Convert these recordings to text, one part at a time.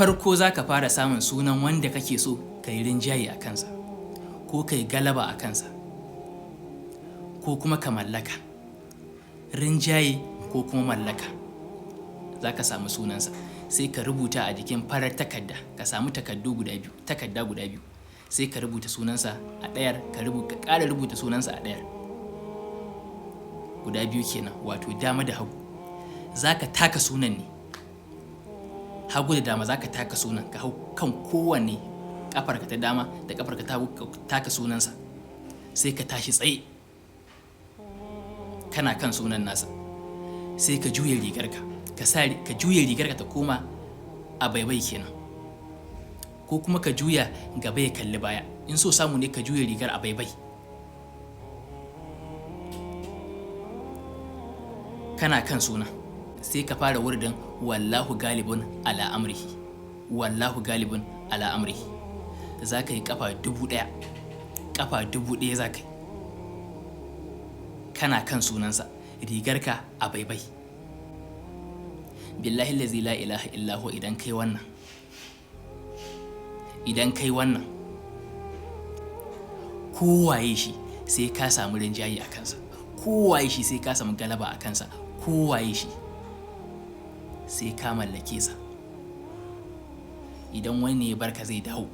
farko za ka fara samun sunan wanda kake so ka yi rinjaye a kansa, ko ka yi galaba a kansa, ko kuma ka mallaka. Rinjaye ko kuma mallaka, za ka samu sunansa, sai ka rubuta a jikin farar takarda. Ka samu takarda guda biyu, sai ka rubuta sunansa a ɗayar, ka ƙara rubuta sunansa a ɗayar. Guda biyu kenan, wato dama da hagu. Za ka taka sunan ne, hagu da dama za ka taka sunan, ka hau kan kowanne, ƙafarka ta dama da ƙafarka ta hagu, ka taka sunansa, sai ka tashi tsaye kana kan sunan nasa, sai ka juya rigarka, ka juya rigarka ta koma a baibai kenan, ko kuma ka juya gaba ya kalli baya. In so samu ne ka juya rigar a baibai. Kana kan suna, sai ka fara wurdin wallahu galibun ala amrihi, wallahu galibun ala amrihi. Za ka yi ƙafa 1000, ƙafa 1000 za ka yi. Kana kan sunansa, rigarka a baibai. Billahi lazi la ilaha illahu, idan kai wannan, kowaye shi sai ka samu rinjaye a kansa, kowaye shi sai ka samu galaba a kansa, kowaye shi sai ka mallake sa. Idan wani ya barka zai dawo,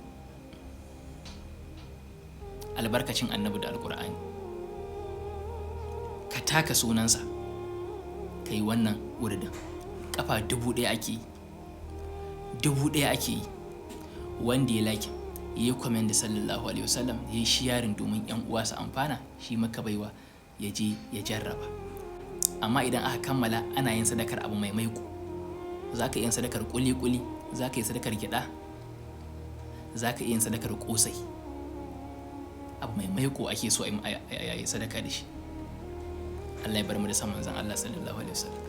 albarkacin annabi da alkur'ani. Ka taka sunansa, ka yi wannan wurdin. Ƙafa 1000 ake yi, 1000 ake yi. Wanda ya like, ya yi comment da sallallahu alaihi wasallam, ya yi sharing domin yan uwa su amfana, shi maka baiwa ya je ya jarraba. Amma idan aka kammala, ana yin sadakar abu mai maiko. Za ka yi sadakar kuli-kuli, za ka yi sadakar gyaɗa, za ka yi sadakar ƙosai. Abu mai maiko ake so a yi sadaka da shi. Allah ya bar mu da san manzon Allah sallallahu alaihi wasallam.